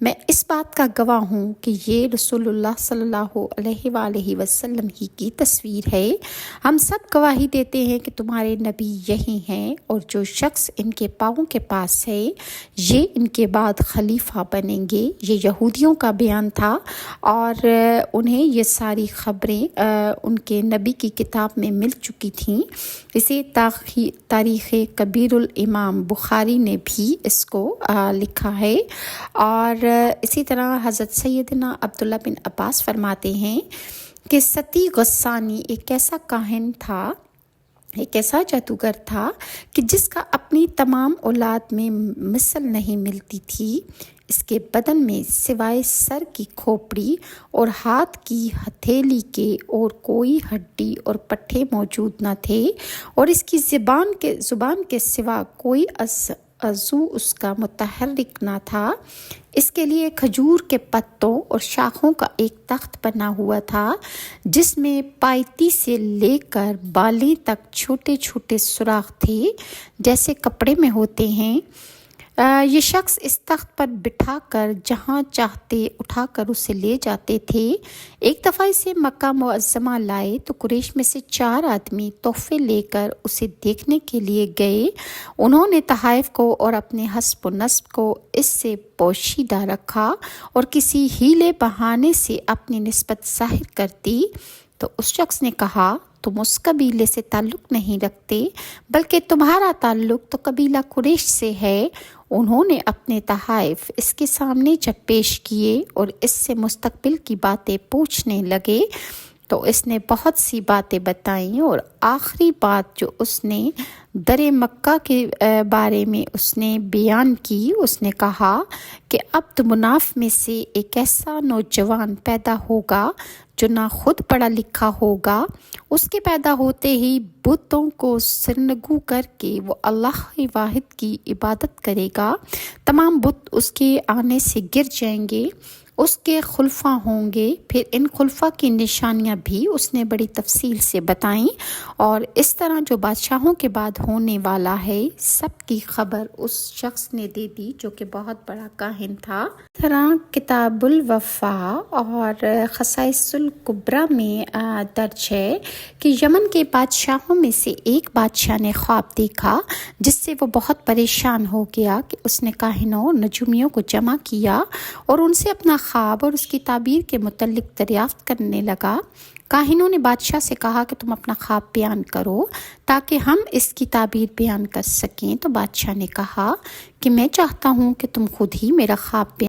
میں اس بات کا گواہ ہوں کہ یہ رسول اللہ صلی اللہ علیہ وآلہ وسلم ہی کی تصویر ہے۔ ہم سب گواہی دیتے ہیں کہ تمہارے نبی یہی ہیں، اور جو شخص ان کے پاؤں کے پاس ہے یہ ان کے بعد خلیفہ بنیں گے۔ یہ یہودیوں کا بیان تھا، اور انہیں یہ ساری خبریں ان کے نبی کی کتاب میں مل چکی تھیں۔ اسے تاریخ کبیر الامام بخاری نے بھی اس کو لکھا ہے۔ اور اسی طرح حضرت سیدنا عبداللہ بن عباس فرماتے ہیں کہ ستی غسانی ایک ایسا کاہن تھا، ایک ایسا جادوگر تھا کہ جس کا اپنی تمام اولاد میں مثل نہیں ملتی تھی۔ اس کے بدن میں سوائے سر کی کھوپڑی اور ہاتھ کی ہتھیلی کے اور کوئی ہڈی اور پٹھے موجود نہ تھے، اور اس کی زبان کے سوا کوئی عضو اس کا متحرک نہ تھا۔ اس کے لیے کھجور کے پتوں اور شاخوں کا ایک تخت بنا ہوا تھا، جس میں پائتی سے لے کر بالیں تک چھوٹے چھوٹے سوراخ تھے جیسے کپڑے میں ہوتے ہیں۔ یہ شخص اس تخت پر بٹھا کر جہاں چاہتے اٹھا کر اسے لے جاتے تھے۔ ایک دفعہ اسے مکہ معظمہ لائے تو قریش میں سے 4 آدمی تحفے لے کر اسے دیکھنے کے لیے گئے۔ انہوں نے تحائف کو اور اپنے حسب و نسب کو اس سے پوشیدہ رکھا اور کسی ہیلے بہانے سے اپنی نسبت ظاہر کر دی۔ تو اس شخص نے کہا، تم اس قبیلے سے تعلق نہیں رکھتے، بلکہ تمہارا تعلق تو قبیلہ قریش سے ہے۔ انہوں نے اپنے تحائف اس کے سامنے جب پیش کیے اور اس سے مستقبل کی باتیں پوچھنے لگے تو اس نے بہت سی باتیں بتائیں، اور آخری بات جو اس نے در مکہ کے بارے میں اس نے بیان کی، اس نے کہا کہ عبد مناف میں سے ایک ایسا نوجوان پیدا ہوگا جو نہ خود پڑھا لکھا ہوگا۔ اس کے پیدا ہوتے ہی بتوں کو سرنگوں کر کے وہ اللہ واحد کی عبادت کرے گا۔ تمام بت اس کے آنے سے گر جائیں گے، اس کے خلفاء ہوں گے۔ پھر ان خلفاء کی نشانیاں بھی اس نے بڑی تفصیل سے بتائیں، اور اس طرح جو بادشاہوں کے بعد ہونے والا ہے سب کی خبر اس شخص نے دے دی جو کہ بہت بڑا کاہن تھا۔ اس طرح کتاب الوفا اور خصائص الکبریٰ میں درج ہے کہ یمن کے بادشاہوں میں سے ایک بادشاہ نے خواب دیکھا جس سے وہ بہت پریشان ہو گیا کہ اس نے کاہنوں اور نجومیوں کو جمع کیا اور ان سے اپنا خواب اور اس کی تعبیر کے متعلق دریافت کرنے لگا۔ کاہنوں نے بادشاہ سے کہا کہ تم اپنا خواب بیان کرو تاکہ ہم اس کی تعبیر بیان کر سکیں۔ تو بادشاہ نے کہا کہ میں چاہتا ہوں کہ تم خود ہی میرا خواب بیان